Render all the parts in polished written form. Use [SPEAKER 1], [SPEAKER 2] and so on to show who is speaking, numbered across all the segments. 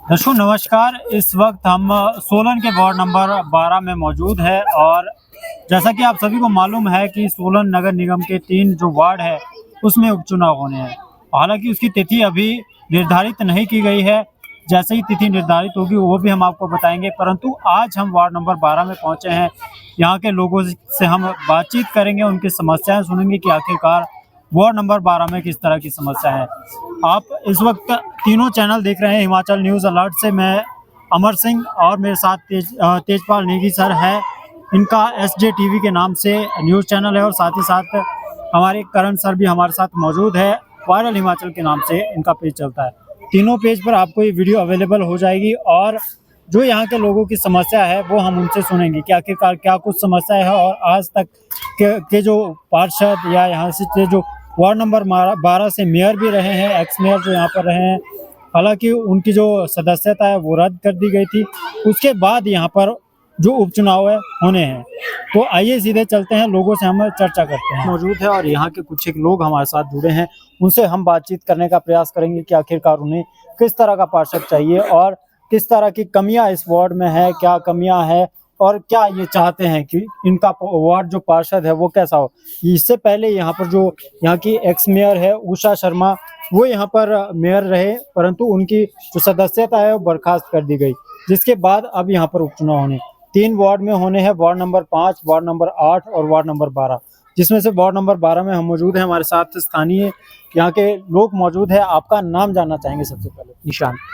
[SPEAKER 1] दर्शकों नमस्कार। इस वक्त हम सोलन के वार्ड नंबर 12 में मौजूद है और जैसा कि आप सभी को मालूम है कि सोलन नगर निगम के 3 जो वार्ड है उसमें उपचुनाव होने हैं। हालांकि उसकी तिथि अभी निर्धारित नहीं की गई है। जैसे ही तिथि निर्धारित होगी वो भी हम आपको बताएंगे, परंतु आज हम वार्ड नंबर 12 में पहुंचे हैं। यहाँ के लोगों से हम बातचीत करेंगे, उनकी समस्याएं सुनेंगे कि आखिरकार वार्ड नंबर 12 में किस तरह की समस्या है। आप इस वक्त तीनों चैनल देख रहे हैं हिमाचल न्यूज़ अलर्ट से। मैं अमर सिंह और मेरे साथ तेजपाल नेगी सर है। इनका एसजे टीवी के नाम से न्यूज़ चैनल है और साथ ही साथ हमारे करण सर भी हमारे साथ मौजूद है। वायरल हिमाचल के नाम से इनका पेज चलता है। तीनों पेज पर आपको ये वीडियो अवेलेबल हो जाएगी और जो यहाँ के लोगों की समस्या है वो हम उनसे सुनेंगे कि आखिरकार क्या कुछ समस्या है और आज तक के जो पार्षद या यहाँ से जो वार्ड नंबर 12 से मेयर भी रहे हैं, एक्स मेयर जो यहाँ पर रहे हैं, हालांकि उनकी जो सदस्यता है वो रद्द कर दी गई थी। उसके बाद यहाँ पर जो उपचुनाव है होने हैं, तो आइए सीधे चलते हैं, लोगों से हम चर्चा करते हैं। मौजूद है और यहाँ के कुछ एक लोग हमारे साथ जुड़े हैं, उनसे हम बातचीत करने का प्रयास करेंगे कि आखिरकार उन्हें किस तरह का पार्षद चाहिए और किस तरह की कमियां इस वार्ड में है, क्या कमियां है और क्या ये चाहते हैं कि इनका वार्ड जो पार्षद है वो कैसा हो। इससे पहले यहाँ पर जो यहाँ की एक्स मेयर है उषा शर्मा, वो यहाँ पर मेयर रहे, परंतु उनकी जो सदस्यता है वो बर्खास्त कर दी गई, जिसके बाद अब यहाँ पर उपचुनाव होने 3 वार्ड में होने हैं। वार्ड नंबर 5, वार्ड नंबर 8 और वार्ड नंबर 12, जिसमें से वार्ड नंबर 12 में हम मौजूद हैं। हमारे साथ स्थानीय यहाँ के लोग मौजूद है। आपका नाम जानना चाहेंगे सबसे पहले?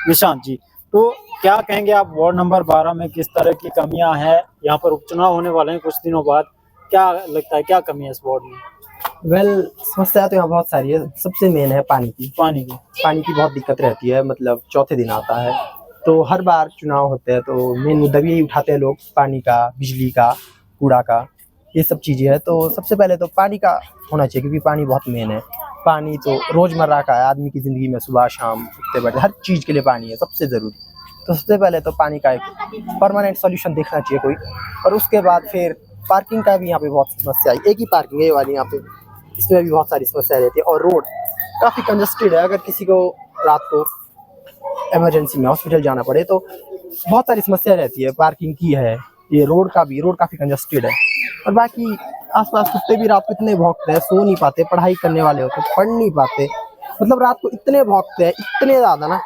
[SPEAKER 1] निशांत जी, तो क्या कहेंगे आप वार्ड नंबर 12 में किस तरह की कमियां हैं? यहाँ पर उपचुनाव होने वाले हैं कुछ दिनों बाद, क्या लगता है क्या कमी है इस वार्ड में?
[SPEAKER 2] समस्या तो यहाँ बहुत सारी है। सबसे मेन है पानी की बहुत दिक्कत रहती है। मतलब चौथे दिन आता है तो हर बार चुनाव होते हैं तो मेन मुद्दा भी यही उठाते हैं लोग, पानी का, बिजली का, कूड़ा का, ये सब चीज़ें हैं। तो सबसे पहले तो पानी का होना चाहिए क्योंकि पानी बहुत मेन है। पानी तो रोज़मर्रा का है आदमी की ज़िंदगी में, सुबह शाम उठते बैठते हर चीज़ के लिए पानी है सबसे ज़रूरी। तो सबसे पहले तो पानी का एक परमानेंट सॉल्यूशन देखना चाहिए कोई। और उसके बाद फिर पार्किंग का भी यहाँ पे बहुत समस्या है। एक ही पार्किंग है ये वाली यहाँ पे, इसमें भी बहुत सारी समस्या रहती है। और रोड काफ़ी कंजस्टेड है। अगर किसी को रात को इमरजेंसी में हॉस्पिटल जाना पड़े तो बहुत सारी समस्या रहती है। पार्किंग की है, ये रोड काफ़ी कंजस्टेड है। और बाकी आसपास कुत्ते भी रात को इतने भौंकते हैं, सो नहीं पाते। पढ़ाई करने वाले होते पढ़ नहीं पाते, मतलब रात को इतने भौंकते हैं, इतने ज़्यादा ना,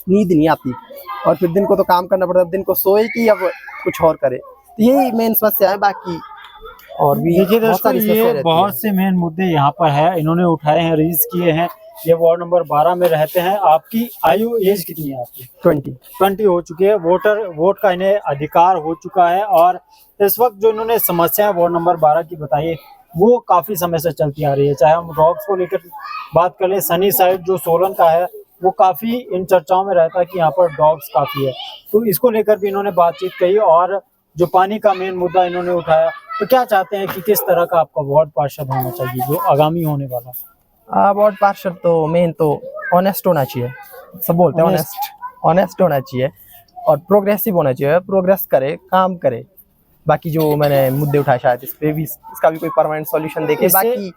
[SPEAKER 2] नींद नहीं आती। और फिर दिन को तो काम करना पड़ता है, दिन को सोए कि अब कुछ और करे। तो यही मेन समस्या है। बाकी और भी
[SPEAKER 1] देखिए दोस्तों, ये बहुत से मेन मुद्दे यहाँ पर है, इन्होंने उठाए हैं, रेज किए हैं। ये वार्ड नंबर 12 में रहते हैं। आपकी आयु एज कितनी है? आपकी 20 हो चुकी है। वोट का इन्हें अधिकार हो चुका है। और इस वक्त जो इन्होंने समस्या वार्ड नंबर 12 की बताई है वो काफी समय से चलती आ रही है। चाहे हम डॉग्स को लेकर बात कर ले, सनी साइड जो सोलन का है वो काफी इन चर्चाओं में रहता है कि यहाँ पर डॉग्स काफी है, तो इसको लेकर भी इन्होंने बातचीत कही। और जो पानी का मेन मुद्दा इन्होंने उठाया, तो क्या चाहते हैं कि किस तरह का आपका वार्ड पार्षद होना चाहिए जो आगामी होने वाला?
[SPEAKER 2] वार्ड पार्षद तो मेन तो ऑनेस्ट होना चाहिए। सब बोलते हैं ऑनेस्ट होना चाहिए और प्रोग्रेसिव होना चाहिए। प्रोग्रेस करे, काम करे। बाकी जो मैंने मुद्दे उठाए शायद इस पे भी, इसका भी कोई परमानेंट सॉल्यूशन देखे। बाकी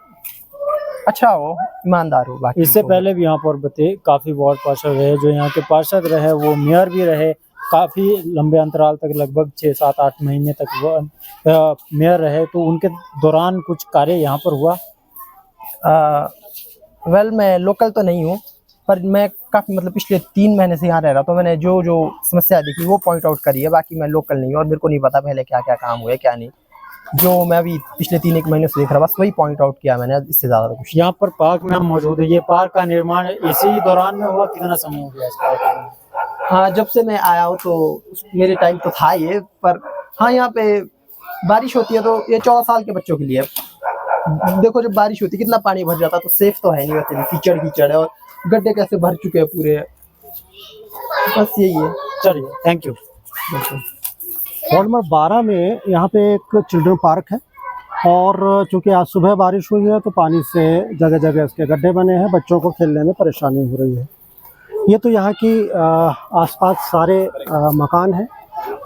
[SPEAKER 2] अच्छा हो, ईमानदार हो। बाकी
[SPEAKER 1] इससे पहले भी यहाँ पर काफी वार्ड पार्षद रहे, जो यहाँ के पार्षद रहे वो मेयर भी रहे काफी लंबे अंतराल तक, लगभग 6, 7, 8 महीने तक वो मेयर रहे। तो उनके दौरान कुछ कार्य यहाँ पर हुआ?
[SPEAKER 2] मैं लोकल तो नहीं हूँ, पर मैं काफ़ी मतलब पिछले 3 महीने से यहाँ रह रहा, तो मैंने जो समस्या देखी वो पॉइंट आउट करी है। बाकी मैं लोकल नहीं हूँ और मेरे को नहीं पता पहले क्या क्या काम हुए क्या नहीं। जो मैं अभी पिछले 3-1 महीने से देख रहा, बस वही पॉइंट आउट किया मैंने, इससे ज़्यादा तो कुछ।
[SPEAKER 1] यहाँ पर पार्क में हम मौजूद है। ये पार्क का निर्माण इसी दौरान में हुआ? कितना समय हो गया इस पार्क में?
[SPEAKER 2] हाँ, जब से मैं आया हूँ तो मेरे टाइम तो था ये, पर हाँ यहाँ पे बारिश होती है तो ये 14 साल के बच्चों के लिए। देखो जब बारिश होती है कितना पानी भर जाता है, तो सेफ तो है नहीं, वैसे कीचड़ है और गड्ढे कैसे भर चुके हैं पूरे। बस यही है।
[SPEAKER 1] चलिए, थैंक यू।
[SPEAKER 3] वार्ड नंबर 12 में यहाँ पे एक चिल्ड्रन पार्क है और चूँकि आज सुबह बारिश हुई है तो पानी से जगह जगह उसके गड्ढे बने हैं, बच्चों को खेलने में परेशानी हो रही है। ये तो यहाँ की आसपास सारे मकान हैं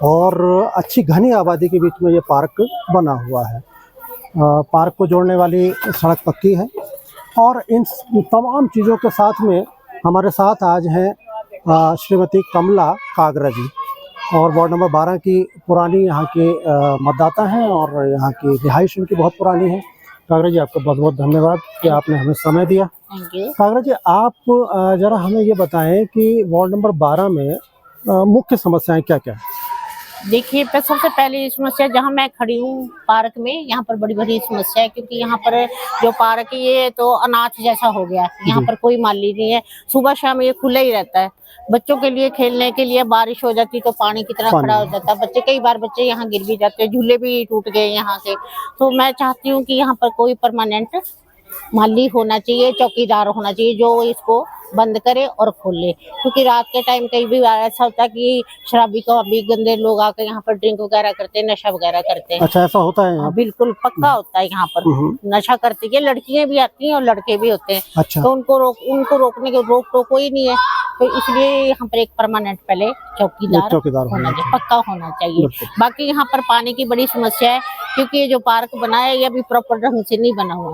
[SPEAKER 3] और अच्छी घनी आबादी के बीच में ये पार्क बना हुआ है। पार्क को जोड़ने वाली सड़क पक्की है और इन तमाम चीज़ों के साथ में हमारे साथ आज हैं श्रीमती कमला कागरा जी, और वार्ड नंबर 12 की पुरानी यहाँ के मतदाता हैं और यहाँ की रिहाइश उनकी बहुत पुरानी है। कागरा जी, आपका बहुत बहुत धन्यवाद कि आपने हमें समय दिया।
[SPEAKER 4] Thank you.
[SPEAKER 3] कागरा जी, आप जरा हमें ये बताएं कि वार्ड नंबर 12 में मुख्य समस्याएं क्या क्या हैं?
[SPEAKER 4] देखिए, सबसे पहली समस्या जहाँ मैं खड़ी हूँ पार्क में, यहाँ पर बड़ी बड़ी समस्या है, क्योंकि यहाँ पर जो पार्क है ये तो अनाथ जैसा हो गया है। यहाँ पर कोई माली नहीं है, सुबह शाम ये खुला ही रहता है। बच्चों के लिए खेलने के लिए बारिश हो जाती तो पानी की तरह खड़ा हो जाता है, बच्चे कई बार बच्चे यहाँ गिर भी जाते हैं, झूले भी टूट गए यहाँ के। तो मैं चाहती हूँ कि यहाँ पर कोई परमानेंट माली होना चाहिए, चौकीदार होना चाहिए जो इसको बंद करे और खोले, क्योंकि रात के टाइम कई भी ऐसा होता है कि शराबी कबाबी गंदे लोग आकर यहाँ पर ड्रिंक वगैरह करते हैं, नशा वगैरह करते हैं।
[SPEAKER 3] अच्छा, ऐसा होता है यहाँ?
[SPEAKER 4] बिल्कुल पक्का होता है यहाँ पर, नशा करती है, लड़कियां भी आती हैं और लड़के भी होते हैं।
[SPEAKER 3] अच्छा।
[SPEAKER 4] तो उनको रोकने के रोक टोक कोई नहीं है, तो इसलिए यहाँ पर एक परमानेंट पहले चौकीदार होना चाहिए, पक्का होना चाहिए। बाकी यहाँ पर पानी की बड़ी समस्या है, क्योंकि ये जो पार्क बना है ये अभी प्रॉपर ढंग से नहीं बना हुआ,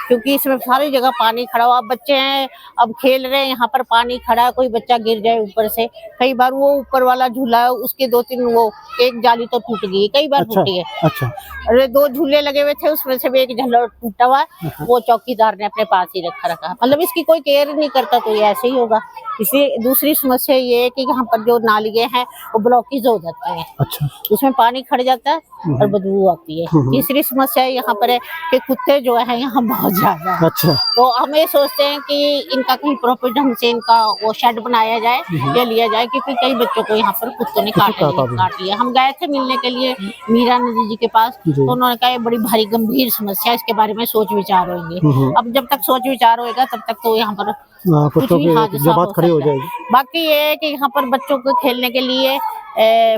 [SPEAKER 4] क्योंकि इसमें सारी जगह पानी खड़ा हुआ। अब बच्चे हैं, अब खेल रहे हैं, यहाँ पर पानी खड़ा है, कोई बच्चा गिर जाए ऊपर से। कई बार वो ऊपर वाला झूला है उसके 2-3 वो एक जाली तो टूट गई, कई बार टूटी है।
[SPEAKER 3] अच्छा।
[SPEAKER 4] अरे 2 झूले लगे हुए थे, उसमें से भी एक झूला टूटा हुआ है, वो चौकीदार ने अपने पास ही रखा। मतलब इसकी कोई केयर नहीं करता, तो ये ऐसे ही होगा। इसलिए दूसरी समस्या ये है कि यहाँ पर जो नालियाँ हैं वो ब्लॉकेज हो जाती हैं।
[SPEAKER 3] अच्छा।
[SPEAKER 4] उसमें पानी खड़ जाता है और बदबू आती है। तीसरी समस्या यहाँ पर है कि कुत्ते जो है यहाँ बहुत ज्यादा है।
[SPEAKER 3] अच्छा।
[SPEAKER 4] तो हम ये सोचते हैं कि इनका कहीं प्रॉपर ढंग से इनका वो शेड बनाया जाए या लिया जाए, क्योंकि कई बच्चों को यहाँ पर कुत्तों ने काट लिया। हम गए थे मिलने के लिए मीरा नदी जी के पास, तो उन्होंने कहा ये बड़ी भारी गंभीर समस्या है, इसके बारे में सोच विचार होंगे। अब जब तक सोच विचार होएगा तब तक तो यहाँ पर कुछ भी हादसा हो सकता है। बाकी ये है कि यहाँ पर बच्चों को खेलने के लिए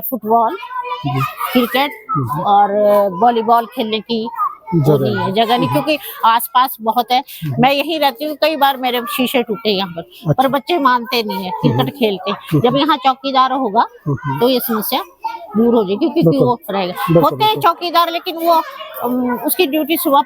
[SPEAKER 4] फुटबॉल, क्रिकेट और वॉलीबॉल खेलने की जगह नहीं, क्योंकि आसपास बहुत है। मैं यही रहती हूँ, कई बार मेरे शीशे टूटे यहाँ पर बच्चे मानते नहीं है, क्रिकेट खेलते। जब यहाँ चौकीदार होगा तो ये समस्या दूर हो जाएगी, क्योंकि वो रहेगा। होते हैं चौकीदार, लेकिन वो उसकी ड्यूटी सुबह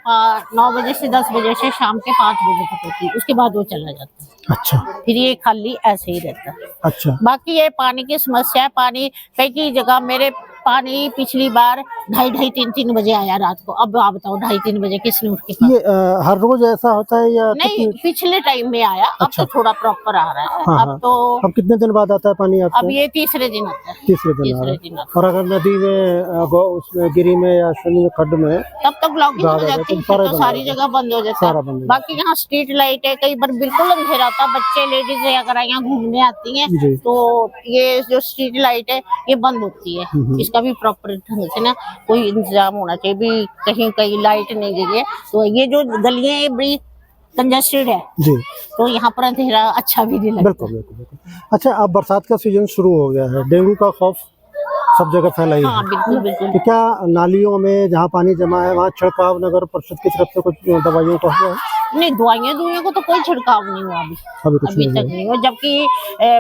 [SPEAKER 4] 9 बजे से 10 बजे से शाम के 5 बजे तक होती है, उसके बाद वो चला जाता है।
[SPEAKER 3] अच्छा।
[SPEAKER 4] फिर ये खाली ऐसे ही रहता है।
[SPEAKER 3] अच्छा।
[SPEAKER 4] बाकी ये पानी की समस्या है। पानी कई जगह मेरे पानी पिछली बार 2:30-3 बजे आया रात को। अब आप बताओ 2:30-3 बजे किसने उठ के
[SPEAKER 3] ये हर रोज ऐसा होता है या
[SPEAKER 4] नहीं? पिछले टाइम में आया।
[SPEAKER 3] अच्छा।
[SPEAKER 4] अब तो थोड़ा प्रॉपर आ रहा है।
[SPEAKER 3] हाँ,
[SPEAKER 4] अब तो
[SPEAKER 3] अब कितने दिन बाद आता है पानी आपको?
[SPEAKER 4] अब ये तीसरे दिन आता है।
[SPEAKER 3] तीसरे दिन आता है। और अगर नदी में उसमें गिरी में या शनि में खड्ड में
[SPEAKER 4] तब तक ब्लॉकिंग हो जाती है, तो सारी जगह बंद हो जाता है। बाकी यहाँ स्ट्रीट लाइट है, कई बार बिल्कुल अंधेरा होता है। बच्चे लेडीज अगर यहाँ घूमने आती हैं तो ये जो स्ट्रीट लाइट है ये बंद होती है। इसका भी प्रॉपर ढंग से ना कोई इंतजाम होना चाहिए। भी कहीं लाइट नहीं गई है तो ये जो गलियां है बड़ी कंजेस्टेड है जी, तो यहाँ पर अंधेरा अच्छा भी नहीं लगता।
[SPEAKER 3] बिल्कुल। अच्छा, अब बरसात का सीजन शुरू हो गया है, डेंगू का खौफ सब जगह फैला ही है।
[SPEAKER 4] हाँ, बिल्कुल।
[SPEAKER 3] तो क्या नालियों में जहाँ पानी जमा है वहाँ छिड़काव नगर परिषद की तरफ से कुछ दवाइयों का हुआ है?
[SPEAKER 4] नहीं, दवाइयाँ को तो कोई छिड़काव नहीं हुआ अभी तक नहीं हुआ। जबकि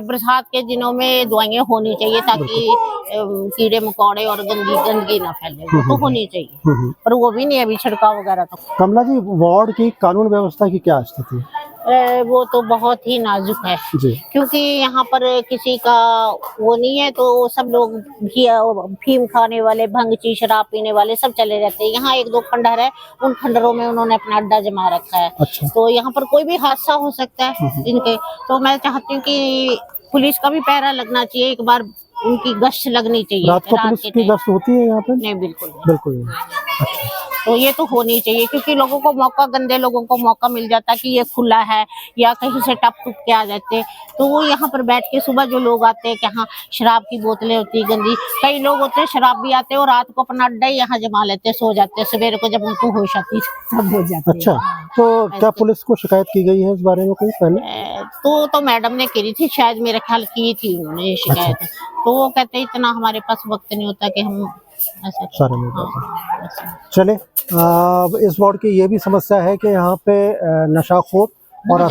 [SPEAKER 4] बरसात के दिनों में दवाइयाँ होनी चाहिए ताकि कीड़े मकोड़े और गंदगी ना फैले, वो तो होनी चाहिए, पर वो भी नहीं अभी छिड़काव वगैरह। तो
[SPEAKER 3] कमला जी, वार्ड की कानून व्यवस्था की क्या स्थिति है?
[SPEAKER 4] वो तो बहुत ही नाजुक है जी, क्योंकि यहाँ पर किसी का वो नहीं है, तो सब लोग फीम खाने वाले, भंग शराब पीने वाले सब चले रहते हैं। यहाँ 1-2 खंडहर है, उन खंडहरों में उन्होंने अपना अड्डा जमा रखा है। अच्छा। तो यहाँ पर कोई भी हादसा हो सकता है इनके। तो मैं चाहती हूँ कि पुलिस का भी पहरा लगना चाहिए, एक बार उनकी गश्त लगनी चाहिए।
[SPEAKER 3] रात को पुलिस की गश्त होती है यहाँ पे?
[SPEAKER 4] नहीं, बिल्कुल। अच्छा। तो ये तो होनी चाहिए, क्योंकि लोगों को मौका, गंदे लोगों को मौका मिल जाता है कि ये खुला है या कहीं से टप के आ जाते, तो वो यहाँ पर बैठ के सुबह जो लोग आते हैं, यहाँ शराब की बोतलें होती है गंदी, कई लोग होते हैं शराब भी आते हैं और रात को अपना अड्डा ही यहाँ जमा लेते हैं, सो जाते हैं, सवेरे को जब उनको होश आती है सब हो जाते हैं।
[SPEAKER 3] अच्छा, तो क्या पुलिस को शिकायत की गई है इस बारे में कोई पहले?
[SPEAKER 4] तो मैडम ने करी थी, शायद मेरे ख्याल की थी उन्होंने शिकायत। अच्छा। तो वो कहते इतना हमारे पास वक्त नहीं होता कि हम
[SPEAKER 3] सारे चले। इस वार्ड की ये भी समस्या है कि यहाँ पे नशाखोर और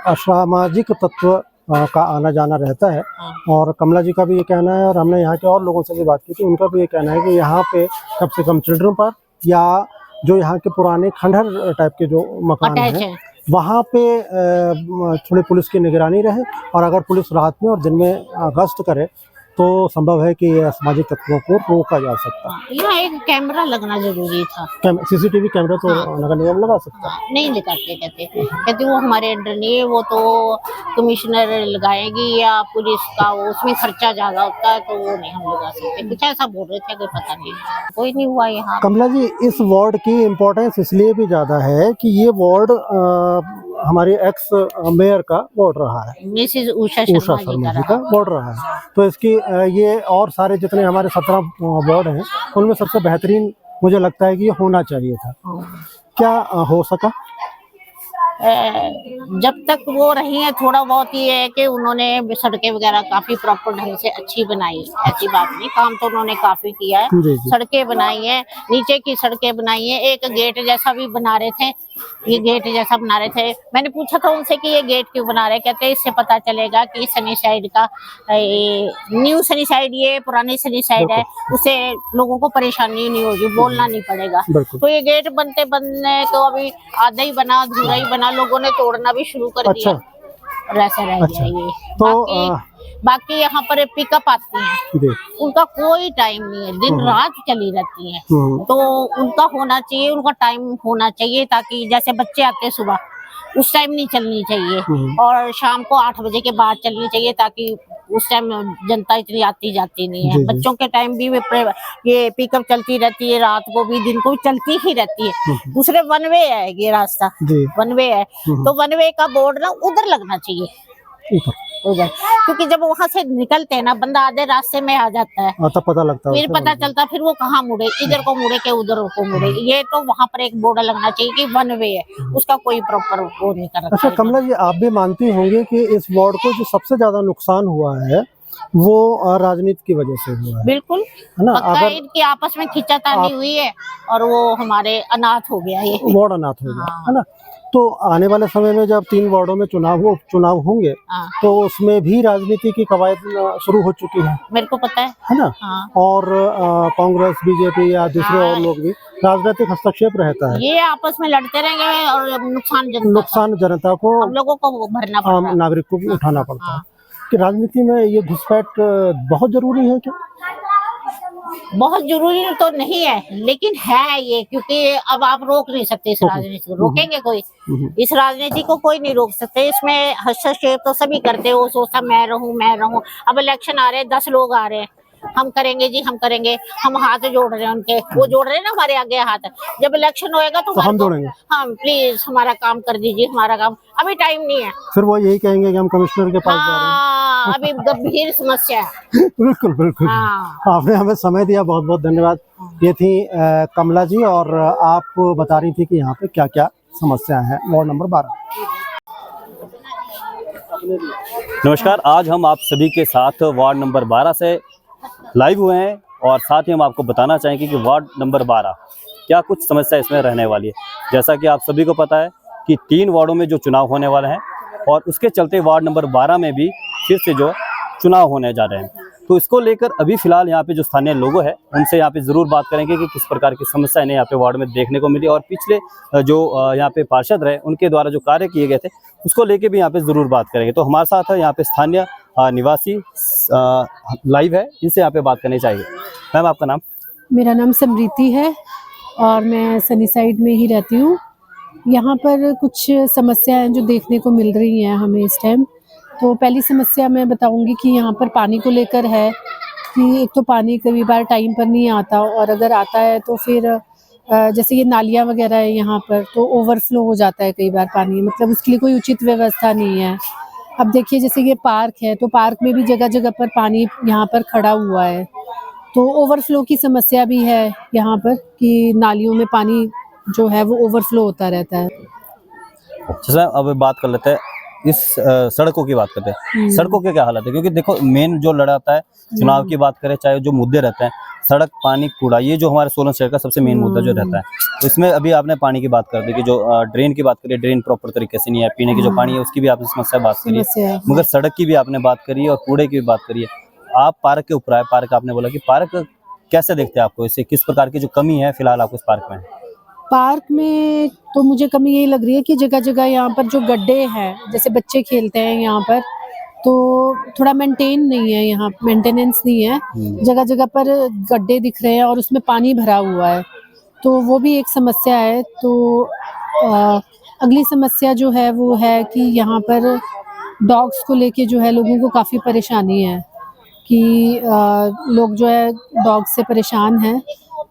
[SPEAKER 3] असामाजिक तत्व का आना जाना रहता है। और कमला जी का भी ये कहना है, और हमने यहाँ के और लोगों से भी बात की थी, उनका भी ये कहना है कि यहाँ पे कम से कम चिल्ड्रन पार्क या जो यहाँ के पुराने खंडहर टाइप के जो मकान हैं वहाँ पे थोड़ी पुलिस की निगरानी रहे, और अगर पुलिस रात में और दिन में गश्त करे तो संभव है कि असामाजिक तत्वों को रोका जा सकता है।
[SPEAKER 4] यहाँ एक कैमरा लगना जरूरी था।
[SPEAKER 3] सीसीटीवी कैमरा तो नगर निगम लगा सकता है।
[SPEAKER 4] नहीं लगाते, कहते वो हमारे अंडर नहीं है, वो तो कमिश्नर लगाएगी या पुलिस का, वो उसमें खर्चा ज्यादा होता है तो वो नहीं हम लगा सकते, कुछ ऐसा बोल रहे थे, कोई पता नहीं, कोई नहीं हुआ यहाँ।
[SPEAKER 3] कमला जी, इस वार्ड की इम्पोर्टेंस इसलिए भी ज्यादा है कि ये वार्ड हमारे एक्स मेयर का वार्ड रहा है,
[SPEAKER 4] मिसेज उषा
[SPEAKER 3] उषा
[SPEAKER 4] शर्मा
[SPEAKER 3] जी का वार्ड रहा है। तो इसकी ये और सारे जितने हमारे 17 वार्ड हैं उनमें सबसे बेहतरीन मुझे लगता है कि ये होना चाहिए था। क्या हो सका?
[SPEAKER 4] जब तक वो रही है थोड़ा बहुत ये है कि उन्होंने सड़कें वगैरह काफी प्रॉपर ढंग से अच्छी बनाई, ऐसी बात नहीं, काम तो उन्होंने काफी किया है।
[SPEAKER 3] जी।
[SPEAKER 4] सड़कें बनाई है, नीचे की सड़कें बनाई है, एक गेट जैसा भी बना रहे थे, ये गेट जैसा बना रहे थे। मैंने पूछा था उनसे कि ये गेट क्यों बना रहे, कहते इससे पता चलेगा कि सनी साइड का, न्यू सनी साइड ये पुरानी सनी साइड है, उससे लोगों को परेशानी नहीं होगी, बोलना नहीं पड़ेगा। तो ये गेट बनते बनने तो अभी आधा ही बना, अधूरा ही बना, लोगों ने तोड़ना भी शुरू कर दिया और ऐसा रह गया ये।
[SPEAKER 3] तो
[SPEAKER 4] बाकी यहाँ पर पिकअप आती हैं, उनका कोई टाइम नहीं है, दिन रात चली रहती हैं, तो उनका होना चाहिए, उनका टाइम होना चाहिए, ताकि जैसे बच्चे आते हैं सुबह उस टाइम नहीं चलनी चाहिए और शाम को 8 बजे के बाद चलनी चाहिए, ताकि उस टाइम जनता इतनी आती जाती नहीं है। बच्चों के टाइम भी ये पिकअप चलती रहती है, रात को भी दिन को भी चलती ही रहती है। दूसरे वन वे है ये रास्ता, वन वे है, तो वन वे का बोर्ड ना उधर लगना चाहिए उधर, क्योंकि जब वहां से निकलते हैं ना बंदा आधे रास्ते में आ जाता है, तब पता लगता है, फिर पता चलता फिर वो कहाँ मुड़े, इधर को मुड़े के उधर को मुड़े। ये तो वहां पर एक बोर्ड लगना चाहिए कि वन वे है, उसका कोई प्रॉपर वो नहीं कर रहा।
[SPEAKER 3] अच्छा कमला जी, आप भी मानती होंगे कि इस वार्ड को जो सबसे ज्यादा नुकसान हुआ है वो राजनीति की वजह से हुआ है?
[SPEAKER 4] बिल्कुल,
[SPEAKER 3] है ना,
[SPEAKER 4] अगर इनकी आपस में खींचातानी हुई है और वो हमारे अनाथ हो गया, ये
[SPEAKER 3] वार्ड अनाथ हो गया, है ना। तो आने वाले समय में जब 3 वार्डों में चुनाव होंगे तो उसमें भी राजनीति की कवायद शुरू हो चुकी है, मेरे को पता है ना। और कांग्रेस, बीजेपी या दूसरे और लोग भी राजनीतिक हस्तक्षेप रहता है, ये आपस में लड़ते रहेंगे और नुकसान जनता को, हम लोगों को भरना पड़ता है, आम नागरिक को भी उठाना पड़ता है। कि राजनीति में ये घुसपैठ बहुत जरूरी है क्या? बहुत जरूरी तो नहीं है, लेकिन है ये, क्योंकि अब आप रोक नहीं सकते इस राजनीति को, रोकेंगे कोई? इस राजनीति को कोई नहीं रोक सकते, इसमें हस्तक्षेप तो सभी करते हो, सोचता मैं रहूं। अब इलेक्शन आ रहे हैं, 10 लोग आ रहे हैं, हम करेंगे जी, हम करेंगे, हम हाथ जोड़ रहे हैं उनके, वो जोड़ रहे हैं ना हमारे आगे हाथ, जब इलेक्शन होएगा तो हम जोड़ेंगे, हम प्लीज हमारा काम कर दीजिए, हमारा काम, अभी टाइम नहीं है। फिर वो यही कहेंगे कि हम कमिश्नर के पास जा रहे हैं, अभी गंभीर समस्या है। बिल्कुल। आपने हमें समय दिया, बहुत बहुत धन्यवाद। ये थी कमला जी, और आप बता रही थी कि यहाँ पे क्या क्या समस्या है वार्ड नंबर 12।
[SPEAKER 5] नमस्कार, आज हम आप सभी के साथ वार्ड नंबर 12 से लाइव हुए हैं और साथ ही हम आपको बताना चाहेंगे कि वार्ड नंबर 12 क्या कुछ समस्या इसमें रहने वाली है। जैसा कि आप सभी को पता है कि 3 वार्डों में जो चुनाव होने वाले हैं और उसके चलते वार्ड नंबर 12 में भी फिर से जो चुनाव होने जा रहे हैं, तो इसको लेकर अभी फिलहाल यहाँ पे जो स्थानीय लोग हैं उनसे यहाँ पे ज़रूर बात करेंगे कि किस प्रकार की समस्या इन्हें यहाँ पे वार्ड में देखने को मिली और पिछले जो यहाँ पे पार्षद रहे उनके द्वारा जो कार्य किए गए थे उसको लेके भी यहाँ पे ज़रूर बात करेंगे। तो हमारे साथ है यहाँ पे स्थानीय निवासी लाइव है, इनसे यहाँ पे बात करनी चाहिए। मैम, आपका नाम?
[SPEAKER 6] मेरा नाम समृति है और मैं सनी साइड में ही रहती हूँ। यहाँ पर कुछ समस्याएं जो देखने को मिल रही हैं हमें इस टाइम। तो पहली समस्या मैं बताऊंगी कि यहाँ पर पानी को लेकर है कि एक तो पानी कई बार टाइम पर नहीं आता, और अगर आता है तो फिर जैसे ये नालियाँ वगैरह है यहाँ पर, तो ओवरफ्लो हो जाता है कई बार पानी, मतलब उसके लिए कोई उचित व्यवस्था नहीं है। अब देखिए जैसे ये पार्क है, तो पार्क में भी जगह जगह पर पानी यहाँ पर खड़ा हुआ है, तो ओवरफ्लो की समस्या भी है यहाँ पर कि नालियों में पानी जो है वो ओवरफ्लो होता रहता है।
[SPEAKER 5] जैसे अब बात कर लेते हैं इस सड़कों की बात करते हैं। सड़कों के क्या हालत है, क्योंकि देखो मेन जो लड़ाता है चुनाव की बात करें, चाहे जो मुद्दे रहते हैं सड़क, पानी, कूड़ा, ये जो हमारे सोलन शहर का सबसे मेन मुद्दा जो रहता है। तो इसमें अभी आपने पानी की बात कर दी कि जो ड्रेन की बात करिए, ड्रेन प्रॉपर तरीके से नहीं है, पीने की जो पानी है उसकी भी आपने समस्या बात करी है, मगर सड़क की भी आपने बात करी है और कूड़े की भी बात करी है। आप पार्क के ऊपर आए, पार्क आपने बोला कि पार्क कैसे देखते हैं आपको, इससे किस प्रकार की जो कमी है फिलहाल आपको इस पार्क में?
[SPEAKER 6] पार्क में तो मुझे कमी यही लग रही है कि जगह जगह यहाँ पर जो गड्ढे हैं, जैसे बच्चे खेलते हैं यहाँ पर, तो थोड़ा मेंटेन नहीं है, यहाँ मेंटेनेंस नहीं है। जगह जगह पर गड्ढे दिख रहे हैं और उसमें पानी भरा हुआ है, तो वो भी एक समस्या है। तो अगली समस्या जो है वो है कि यहाँ पर डॉग्स को लेके जो है लोगों को काफ़ी परेशानी है कि लोग जो है डॉग से परेशान हैं।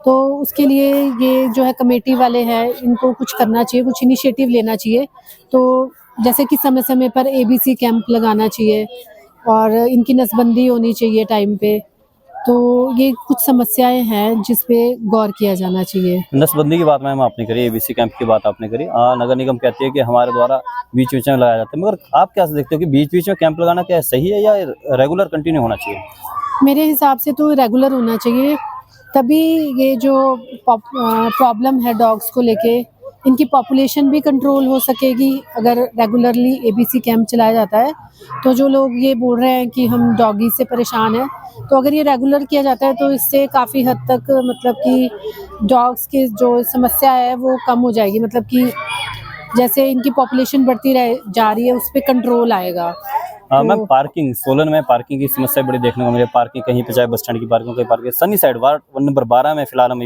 [SPEAKER 6] तो उसके लिए ये जो है कमेटी वाले हैं, इनको कुछ करना चाहिए, कुछ इनिशिएटिव लेना चाहिए। तो जैसे कि समय समय पर एबीसी कैंप लगाना चाहिए और इनकी नसबंदी होनी चाहिए टाइम पे। तो ये कुछ समस्याएं हैं जिस पे गौर किया जाना चाहिए।
[SPEAKER 5] नसबंदी की बात मैम आपने करी, एबीसी कैंप की बात आपने करी। नगर निगम कहती है कि हमारे द्वारा बीच बीच में लगाया जाता है, मगर आप क्या देखते हो कि बीच बीच में कैंप लगाना क्या सही है या रेगुलर कंटिन्यू होना चाहिए?
[SPEAKER 6] मेरे हिसाब से तो रेगुलर होना चाहिए, तभी ये जो प्रॉब्लम है डॉग्स को लेके, इनकी पॉपुलेशन भी कंट्रोल हो सकेगी। अगर रेगुलरली एबीसी कैंप चलाया जाता है तो जो लोग ये बोल रहे हैं कि हम डॉगी से परेशान हैं, तो अगर ये रेगुलर किया जाता है तो इससे काफ़ी हद तक मतलब कि डॉग्स की जो समस्या है वो कम हो जाएगी। मतलब कि जैसे इनकी पॉपुलेशन बढ़ती जा रही है, उस पर कंट्रोल आएगा।
[SPEAKER 5] मैम पार्किंग, सोलन में पार्किंग की समस्या बड़ी देखने को मिली। पार्किंग कहीं पे चाहे बस स्टैंड की पार्किंग, कहीं parking sunny side ward number 12 में फिलहाल हम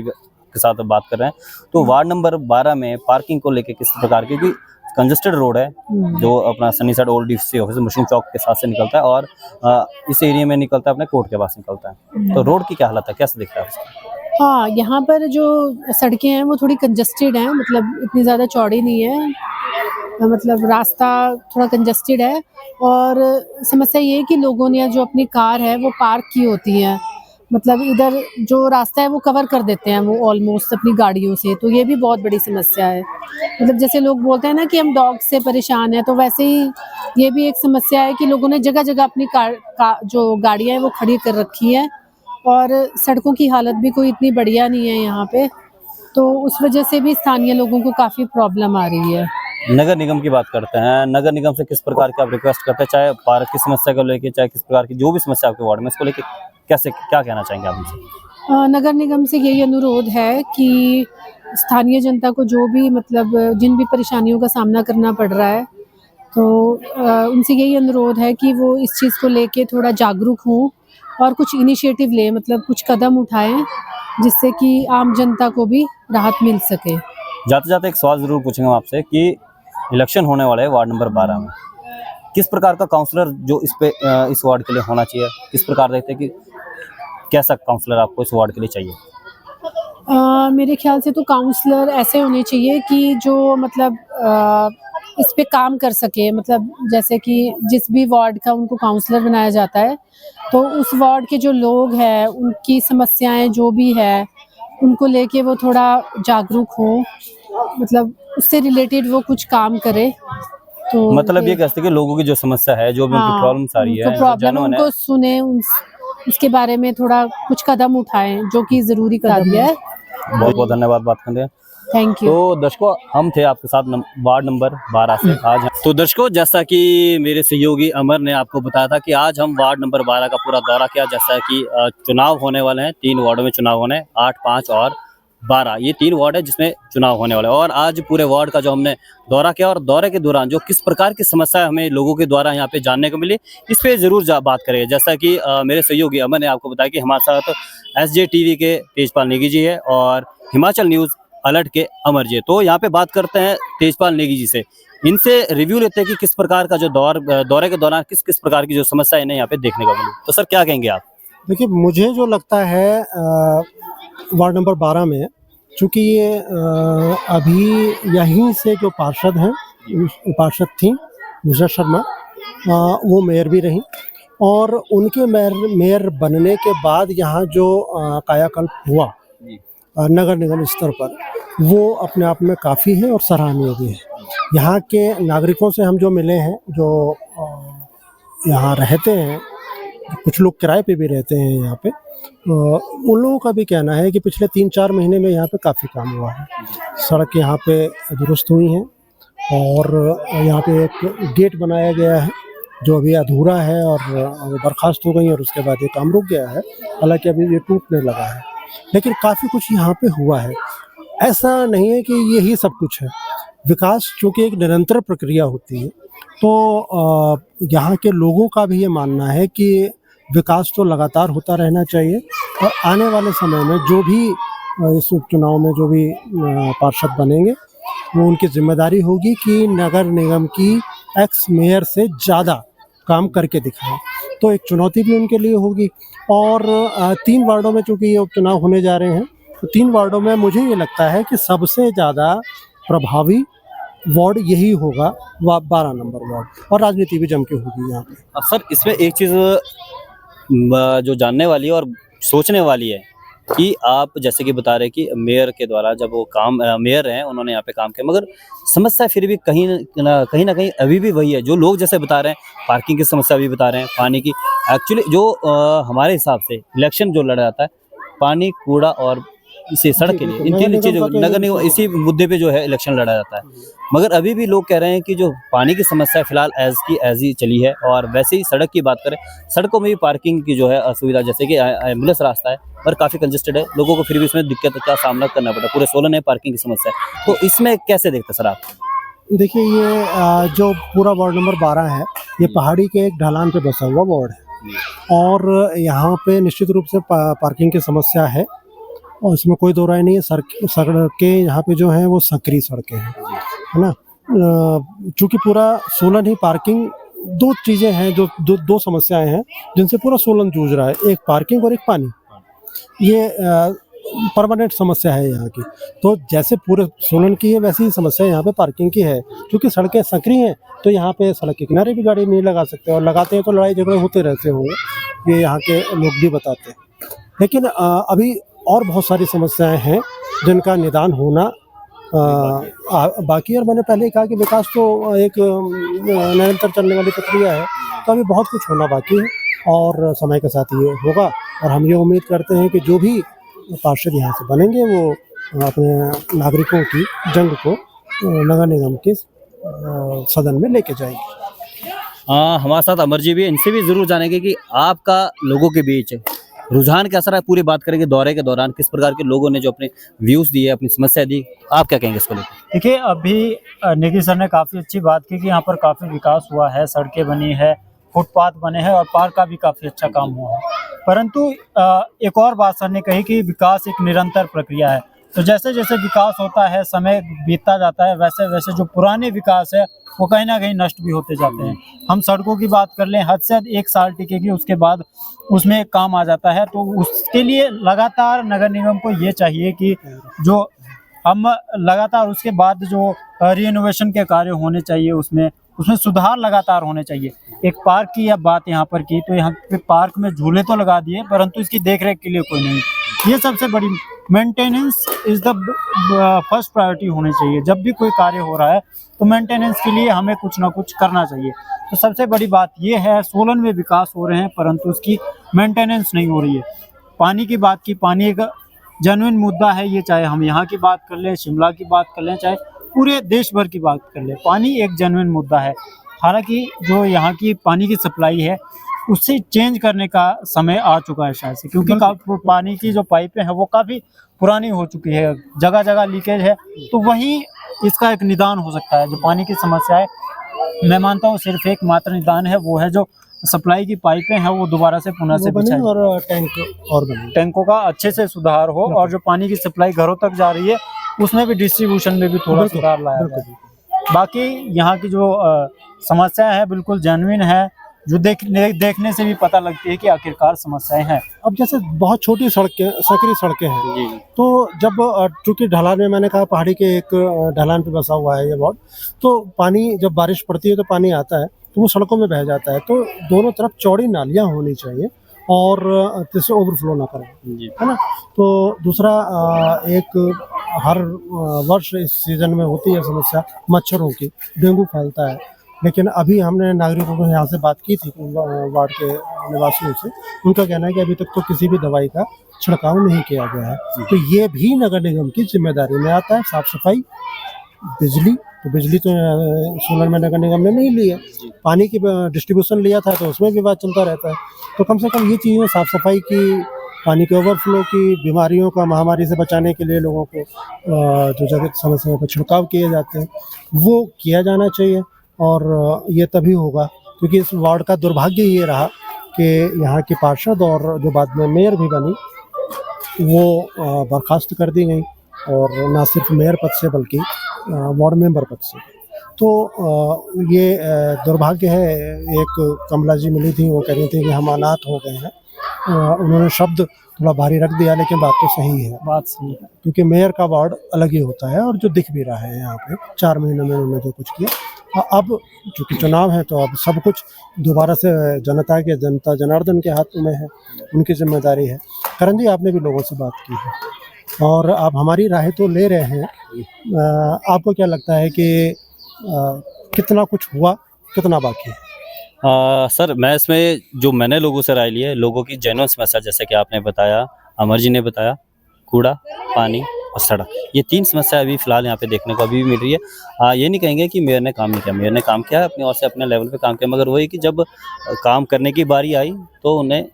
[SPEAKER 5] के साथ बात कर रहे हैं। तो वार्ड नंबर 12 में पार्किंग को लेके किस प्रकार की, क्योंकि कंजस्टेड रोड है जो अपना sunny side old DC office mushroom चौक के साथ से निकलता है और इस एरिया में निकलता है, अपने कोर्ट के पास निकलता है। तो रोड की क्या हालत है, कैसे दिखता है उसका?
[SPEAKER 6] हाँ, यहाँ पर जो सड़कें हैं वो थोड़ी कंजस्टेड हैं, मतलब इतनी ज़्यादा चौड़ी नहीं है, मतलब रास्ता थोड़ा कंजस्टेड है। और समस्या ये है कि लोगों ने जो अपनी कार है वो पार्क की होती है, मतलब इधर जो रास्ता है वो कवर कर देते हैं वो ऑलमोस्ट अपनी गाड़ियों से। तो ये भी बहुत बड़ी समस्या है। मतलब जैसे लोग बोलते हैं ना कि हम डॉग से परेशान हैं, तो वैसे ही ये भी एक समस्या है कि लोगों ने जगह जगह अपनी जो गाड़ियाँ हैं वो खड़ी कर रखी है और सड़कों की हालत भी कोई इतनी बढ़िया नहीं है यहाँ पे। तो उस वजह से भी स्थानीय लोगों को काफ़ी प्रॉब्लम आ रही है।
[SPEAKER 5] नगर निगम की बात करते हैं, नगर निगम से किस प्रकार की आप रिक्वेस्ट करते हैं, चाहे पार्क की समस्या को लेके, चाहे किस प्रकार की जो भी समस्या आपके वार्ड में, इसको लेके कैसे क्या कहना चाहेंगे आप उनसे?
[SPEAKER 6] नगर निगम से यही अनुरोध है कि स्थानीय जनता को जो भी मतलब जिन भी परेशानियों का सामना करना पड़ रहा है, तो उनसे यही अनुरोध है कि वो इस चीज़ को लेके थोड़ा जागरूक हों और कुछ इनिशिएटिव लें, मतलब कुछ कदम उठाएं जिससे कि आम जनता को भी राहत मिल सके।
[SPEAKER 5] जाते जाते एक सवाल जरूर पूछेंगे आपसे कि इलेक्शन होने वाला है वार्ड नंबर 12 में, किस प्रकार का काउंसलर जो इस वार्ड के लिए होना चाहिए, किस प्रकार देखते हैं कि कैसा काउंसलर आपको इस वार्ड के लिए चाहिए?
[SPEAKER 6] मेरे ख्याल से तो काउंसलर ऐसे होने चाहिए कि जो मतलब इस पे काम कर सके। मतलब जैसे कि जिस भी वार्ड का उनको काउंसलर बनाया जाता है, तो उस वार्ड के जो लोग हैं उनकी समस्याएं जो भी है उनको लेके वो थोड़ा जागरूक हो, मतलब उससे रिलेटेड वो कुछ काम करे। तो
[SPEAKER 5] मतलब ये कहते हैं कि लोगों की जो समस्या है, जो भी उनकी प्रॉब्लम्स आ रही है,
[SPEAKER 6] प्रॉब्लम उनको सुने, उसके बारे में थोड़ा कुछ कदम उठाएं, जो कि जरूरी कदम है।
[SPEAKER 5] बहुत बहुत धन्यवाद बात करने।
[SPEAKER 6] Thank you.
[SPEAKER 5] तो दर्शकों, हम थे आपके साथ वार्ड नंबर 12 से आज। तो दर्शकों, जैसा कि मेरे सहयोगी अमर ने आपको बताया था कि आज हम वार्ड नंबर 12 का पूरा दौरा किया। जैसा कि चुनाव होने वाले हैं, 3 वार्डों में चुनाव होने, 8, 5 और 12, ये 3 वार्ड है जिसमें चुनाव होने वाले हैं। और आज पूरे वार्ड का जो हमने दौरा किया और दौरे के दौरान जो किस प्रकार की समस्या हमें लोगों के द्वारा यहाँ पे जानने को मिली, इस पे जरूर बात करेंगे। जैसा कि मेरे सहयोगी अमर ने आपको बताया कि हमारे साथ SJTV के तेजपाल नेगी जी है और हिमाचल न्यूज़ अलर्ट के अमर जी। तो यहाँ पे बात करते हैं तेजपाल नेगी जी से, इनसे रिव्यू लेते हैं कि किस प्रकार का जो दौरे के दौरान किस किस प्रकार की जो समस्या इन्हें यहाँ पे देखने को मिली। तो सर, क्या कहेंगे आप?
[SPEAKER 3] देखिए, मुझे जो लगता है वार्ड नंबर 12 में, चूँकि ये अभी यहीं से जो पार्षद हैं, पार्षद थी नुसरत शर्मा, वो मेयर भी रहीं और उनके मेयर बनने के बाद यहाँ जो कायाकल्प हुआ नगर निगम स्तर पर, वो अपने आप में काफ़ी है और सराहनीय भी है। यहाँ के नागरिकों से हम जो मिले हैं, जो यहाँ रहते हैं, कुछ लोग किराए पे भी रहते हैं यहाँ पे, उन लोगों का भी कहना है कि पिछले 3-4 महीने में यहाँ पे काफ़ी काम हुआ है। सड़क यहाँ पे दुरुस्त हुई हैं और यहाँ पे एक गेट बनाया गया है जो अभी अधूरा है और बर्खास्त हो गई और उसके बाद ये काम रुक गया है, हालांकि अभी ये टूटने लगा है, लेकिन काफ़ी कुछ यहाँ पे हुआ है। ऐसा नहीं है कि यही सब कुछ है। विकास चूँकि एक निरंतर प्रक्रिया होती है, तो यहाँ के लोगों का भी ये मानना है कि विकास तो लगातार होता रहना चाहिए और आने वाले समय में जो भी इस उपचुनाव में जो भी पार्षद बनेंगे, वो उनकी जिम्मेदारी होगी कि नगर निगम की एक्स मेयर से ज़्यादा काम करके दिखाएं। तो एक चुनौती भी उनके लिए होगी। और 3 वार्डों में चूँकि ये उपचुनाव होने जा रहे हैं, तो 3 वार्डों में मुझे ये लगता है कि सबसे ज़्यादा प्रभावी वार्ड यही होगा, 12 नंबर वार्ड, और राजनीति भी जम के होगी यहाँ पे।
[SPEAKER 5] अब सर इसमें एक चीज़ जो जानने वाली है और सोचने वाली है कि आप जैसे कि बता रहे हैं कि मेयर के द्वारा जब वो काम मेयर हैं उन्होंने यहाँ पे काम किया, मगर समस्या फिर भी कहीं ना कहीं अभी भी वही है जो लोग जैसे बता रहे हैं। पार्किंग की समस्या भी बता रहे हैं, पानी की। एक्चुअली जो हमारे हिसाब से इलेक्शन जो लड़ा जाता है, पानी, कूड़ा और इसे सड़क के लिए, इन तीन चीज़ों नगर निगम इसी मुद्दे पे जो है इलेक्शन लड़ा जाता है। मगर अभी भी लोग कह रहे हैं कि जो पानी की समस्या फिलहाल एज ही चली है। और वैसे ही सड़क की बात करें, सड़कों में भी पार्किंग की जो है असुविधा, जैसे कि एम्बुलेंस रास्ता है और काफ़ी कंजेस्टेड है, लोगों को फिर भी इसमें दिक्कत का सामना करना पड़ता है। पूरे सोलन है पार्किंग की समस्या है, तो इसमें कैसे देखते सर आप?
[SPEAKER 3] देखिए, ये जो पूरा वार्ड नंबर 12 है, ये पहाड़ी के एक ढलान पे बसा हुआ वार्ड है और यहाँ पे निश्चित रूप से पार्किंग की समस्या है और इसमें कोई दो राय नहीं है। सड़कें यहाँ पे जो हैं वो संकरी सड़कें हैं, है ना। चूँकि पूरा सोलन ही पार्किंग, 2 चीज़ें हैं जो दो समस्याएं हैं जिनसे पूरा सोलन जूझ रहा है, एक पार्किंग और एक पानी। ये परमानेंट समस्या है यहाँ की। तो जैसे पूरे सोलन की है वैसी ही समस्या यहाँ पे पार्किंग की है। क्योंकि सड़कें संकरी हैं तो यहाँ पे सड़क के किनारे भी गाड़ी नहीं लगा सकते, और लगाते हैं तो लड़ाई झगड़े होते रहते होंगे, ये यहाँ के लोग भी बताते हैं। लेकिन अभी और बहुत सारी समस्याएं हैं जिनका निदान होना बाकी। और मैंने पहले ही कहा कि विकास तो एक निरंतर चलने वाली प्रक्रिया है, तो अभी बहुत कुछ होना बाकी है और समय के साथ ये होगा। और हम ये उम्मीद करते हैं कि जो भी पार्षद यहाँ से बनेंगे वो अपने नागरिकों की जंग को नगर निगम के सदन में लेके जाएंगे।
[SPEAKER 5] हमारे साथ अमर जी भी, इनसे भी जरूर जानेंगे कि आपका लोगों के बीच रुझान कैसा रहा। पूरी बात करेंगे दौरे के दौरान किस प्रकार के लोगों ने जो अपने व्यूज दिए, अपनी समस्या दी, आप क्या कहेंगे इसको लेकर?
[SPEAKER 1] देखिए, अभी नेगी सर ने काफ़ी अच्छी बात की कि यहाँ पर काफ़ी विकास हुआ है, सड़कें बनी है, फुटपाथ बने हैं और पार्क का भी काफ़ी अच्छा काम हुआ है। परंतु एक और बात सर ने कही कि विकास एक निरंतर प्रक्रिया है। तो जैसे जैसे विकास होता है, समय बीतता जाता है, वैसे वैसे जो पुराने विकास है वो कहीं ना कहीं नष्ट भी होते जाते हैं। हम सड़कों की बात कर लें, हद से हद 1 साल टिकेगी, उसके बाद उसमें काम आ जाता है। तो उसके लिए लगातार नगर निगम को ये चाहिए कि जो हम लगातार उसके बाद जो रिनोवेशन के कार्य होने चाहिए, उसमें सुधार लगातार होने चाहिए। एक पार्क की अब बात यहाँ पर की, तो यहाँ पे पार्क में झूले तो लगा दिए परंतु इसकी देखरेख के लिए कोई नहीं। ये सबसे बड़ी maintenance is the first priority होनी चाहिए। जब भी कोई कार्य हो रहा है तो मेंटेनेंस के लिए हमें कुछ ना कुछ करना चाहिए। तो सबसे बड़ी बात ये है, सोलन में विकास हो रहे हैं परंतु उसकी मेंटेनेंस नहीं हो रही है। पानी की बात की, पानी एक जेन्युइन मुद्दा है, ये चाहे हम यहाँ की बात कर लें, शिमला की बात कर लें, चाहे पूरे देश भर की बात कर लें, पानी एक जेन्युइन मुद्दा है। हालांकि जो यहाँ की पानी की सप्लाई है उससे चेंज करने का समय आ चुका है शायद से, क्योंकि पानी की जो पाइपें हैं वो काफ़ी पुरानी हो चुकी है, जगह जगह लीकेज है। तो वहीं इसका एक निदान हो सकता है। जो पानी की समस्या है, मैं मानता हूँ सिर्फ एक मात्र निदान है, वो है जो सप्लाई की पाइपें हैं वो दोबारा से पुनः से बिछाएं
[SPEAKER 3] और
[SPEAKER 1] टैंकों का अच्छे से सुधार हो, और जो पानी की सप्लाई घरों तक जा रही है उसमें भी डिस्ट्रीब्यूशन में भी थोड़ा सुधार लाया जाए। बाकी यहाँ की जो समस्या है बिल्कुल जेन्युइन है, जो देखने से भी पता लगती है कि आखिरकार समस्याएं हैं।
[SPEAKER 3] अब जैसे बहुत छोटी सड़कें, संकरी सड़कें हैं, तो जब चूँकि ढलान में, मैंने कहा पहाड़ी के एक ढलान पे बसा हुआ है ये वार्ड, तो पानी जब बारिश पड़ती है तो पानी आता है तो वो सड़कों में बह जाता है। तो दोनों तरफ चौड़ी नालियाँ होनी चाहिए और जिससे ओवरफ्लो ना करें, है ना। तो दूसरा, एक हर वर्ष इस सीजन में होती है समस्या मच्छरों की, डेंगू फैलता है। लेकिन अभी हमने नागरिकों को यहाँ से बात की थी, वार्ड के निवासियों से, उनका कहना है कि अभी तक तो किसी भी दवाई का छिड़काव नहीं किया गया है। तो ये भी नगर निगम की जिम्मेदारी में आता है। साफ सफाई, बिजली, तो बिजली तो सोलन में नगर निगम ने नहीं ली है। पानी की डिस्ट्रीब्यूशन लिया था तो उसमें विवाद चलता रहता है। तो कम से कम ये चीज़ें, साफ सफाई की पानी के ओवरफ्लो की, बीमारियों का, महामारी से बचाने के लिए लोगों को जो जगह समय समय पर छिड़काव किए जाते हैं वो किया जाना चाहिए। और ये तभी होगा क्योंकि इस वार्ड का दुर्भाग्य ये रहा कि यहाँ की पार्षद और जो बाद में मेयर भी बनी वो बर्खास्त कर दी गई, और ना सिर्फ मेयर पद से बल्कि वार्ड मेंबर पद से। तो ये दुर्भाग्य है। एक कमला जी मिली थी, वो कह रही थी कि हम अनाथ हो गए हैं। उन्होंने शब्द थोड़ा भारी रख दिया, लेकिन बात तो सही है,
[SPEAKER 1] बात सही है।
[SPEAKER 3] क्योंकि मेयर का वार्ड अलग ही होता है और जो दिख भी रहा है यहाँ पे 4 महीने में उन्होंने जो कुछ किया। अब चूँकि चुनाव है तो अब सब कुछ दोबारा से जनता जनार्दन के हाथ में है, उनकी जिम्मेदारी है। करण जी, आपने भी लोगों से बात की है और आप हमारी राय तो ले रहे हैं। आपको क्या लगता है कि कितना कुछ हुआ, कितना बाकी है?
[SPEAKER 5] सर, मैं इसमें जो मैंने लोगों से राय ली है, लोगों की जेन्युइन समस्या जैसे कि आपने बताया, अमर जी ने बताया, कूड़ा, पानी और सड़क, ये 3 समस्या अभी फिलहाल यहाँ पे देखने को अभी भी मिल रही है। ये नहीं कहेंगे कि मेयर ने काम नहीं किया, मेयर ने काम किया अपनी ओर से, अपने लेवल पे काम किया, मगर वही कि जब काम करने की बारी आई तो उन्हें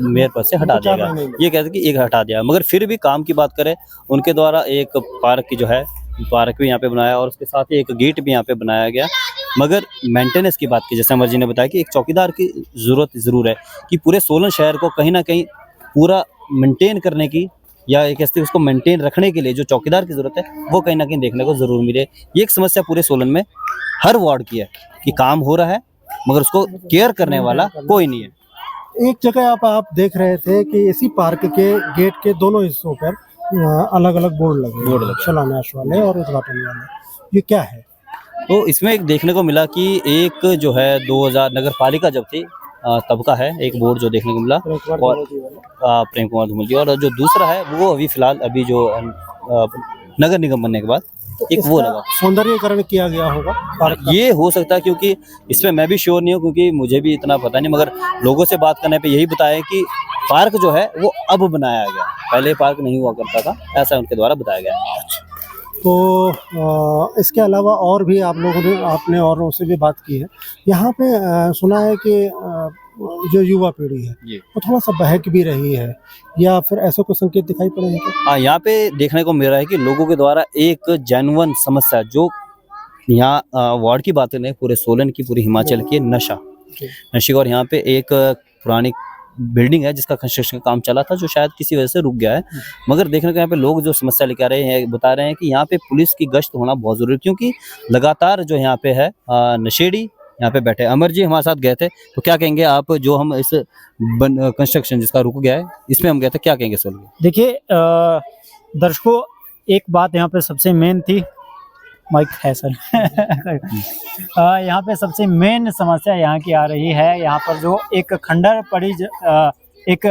[SPEAKER 5] मेयर पद से हटा दिया गया। ये कहते हैं कि एक हटा दिया, मगर फिर भी काम की बात करें, उनके द्वारा एक पार्क की जो है पार्क भी यहाँ पे बनाया और उसके साथ ही एक गेट भी यहाँ पे बनाया गया। मगर मेंटेनेंस की बात की, जैसे अमर जी ने बताया कि एक चौकीदार की ज़रूरत ज़रूर है कि पूरे सोलन शहर को कहीं ना कहीं पूरा मेंटेन करने की, या एक ऐसे उसको मेंटेन रखने के लिए जो चौकीदार की ज़रूरत है वो कहीं ना कहीं देखने को ज़रूर मिले। ये एक समस्या पूरे सोलन में हर वार्ड की है कि काम हो रहा है मगर उसको केयर करने वाला कोई नहीं है।
[SPEAKER 3] एक जगह आप देख रहे थे कि इसी पार्क के गेट के दोनों हिस्सों पर अलग अलग बोर्ड लगे, शिलान्यास वाले और उद्घाटन वाले, ये क्या है?
[SPEAKER 5] तो इसमें एक देखने को मिला कि एक जो है 2000 नगर पालिका जब थी तब का है एक बोर्ड जो देखने को मिला, और प्रेम कुमार धूमल जी, और जो दूसरा है वो अभी फिलहाल अभी जो नगर निगम बनने के बाद एक वो लगा,
[SPEAKER 3] सौंदर्यीकरण किया गया होगा पार्क का।
[SPEAKER 5] ये हो सकता है, क्योंकि इसमें मैं भी श्योर नहीं हूँ क्योंकि मुझे भी इतना पता नहीं, मगर लोगों से बात करने पे यही बताया कि पार्क जो है वो अब बनाया गया, पहले पार्क नहीं हुआ करता था, ऐसा उनके द्वारा बताया गया है।
[SPEAKER 3] तो इसके अलावा और भी आपने औरों से भी बात की है। यहाँ पे सुना है कि जो युवा पीढ़ी है वो थोड़ा सा बहक भी रही है, या फिर ऐसा कोई संकेत दिखाई पड़े हैं क्या?
[SPEAKER 5] हाँ, यहाँ पे देखने को मिल रहा है कि लोगों के द्वारा एक जेन्युइन समस्या जो यहाँ वार्ड की बात करें, पूरे सोलन की, पूरी हिमाचल की, नशे। और यहाँ पे एक पुरानी बिल्डिंग है जिसका कंस्ट्रक्शन का काम चला था जो शायद किसी वजह से रुक गया है, मगर देखने को यहाँ पे लोग जो समस्या लेके आ रहे हैं बता रहे हैं कि यहाँ पे पुलिस की गश्त होना बहुत जरूरी है, क्योंकि लगातार जो यहाँ पे है नशेड़ी यहाँ पे बैठे। अमर जी हमारे साथ गए थे, तो क्या कहेंगे आप, जो हम इस कंस्ट्रक्शन जिसका रुक गया है इसमें हम गए थे, क्या कहेंगे सोल?
[SPEAKER 1] देखिए दर्शकों, एक बात यहाँ पे सबसे मेन थी, माइक है सर यहाँ पे सबसे मेन समस्या यहाँ की आ रही है, यहाँ पर जो एक खंडर पड़ी एक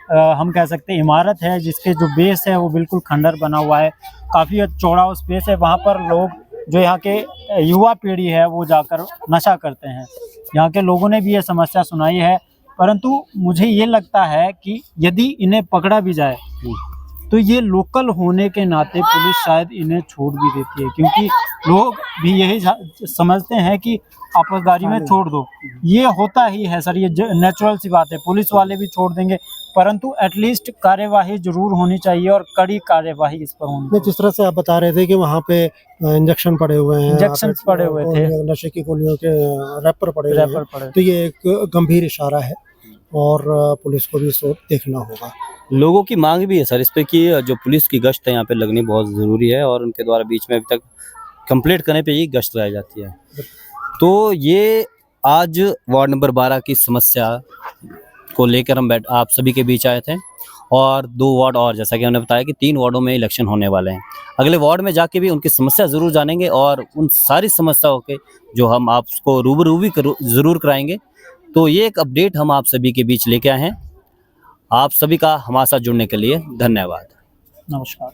[SPEAKER 1] हम कह सकते हैं इमारत है जिसके जो बेस है वो बिल्कुल खंडर बना हुआ है, काफ़ी चौड़ा स्पेस है, वहाँ पर लोग जो यहाँ के युवा पीढ़ी है वो जाकर नशा करते हैं। यहाँ के लोगों ने भी ये समस्या सुनाई है, परंतु मुझे ये लगता है कि यदि इन्हें पकड़ा भी जाए तो ये लोकल होने के नाते पुलिस शायद इन्हें छोड़ भी देती है, क्योंकि लोग भी यही समझते हैं कि आपसदारी में छोड़ दो। ये होता ही है सर, ये नेचुरल सी बात है, पुलिस वाले भी छोड़ देंगे, परंतु एटलीस्ट कार्यवाही जरूर होनी चाहिए और कड़ी कार्यवाही इस पर होनी चाहिए।
[SPEAKER 3] जिस तरह से आप बता रहे थे कि वहाँ पे इंजेक्शन पड़े हुए हैं,
[SPEAKER 1] इंजेक्शन पड़े हुए थे,
[SPEAKER 3] नशे की गोलियों के रैपर पड़े हुए हैं, तो ये एक गंभीर इशारा है और पुलिस को भी इसको देखना होगा।
[SPEAKER 5] लोगों की मांग भी है सर इस पे कि जो पुलिस की गश्त है यहाँ पे लगनी बहुत ज़रूरी है, और उनके द्वारा बीच में अभी तक कंप्लीट करने पे ही गश्त लगाई जाती है। तो ये आज वार्ड नंबर 12 की समस्या को लेकर हम आप सभी के बीच आए थे, और 2 वार्ड और, जैसा कि हमने बताया कि 3 वार्डों में इलेक्शन होने वाले हैं। अगले वार्ड में जाके भी उनकी समस्या ज़रूर जानेंगे और उन सारी समस्याओं के जो हम आपको रूबरू भी ज़रूर कराएंगे। तो ये एक अपडेट हम आप सभी के बीच लेके आए हैं। आप सभी का हमारे साथ जुड़ने के लिए धन्यवाद।
[SPEAKER 1] नमस्कार।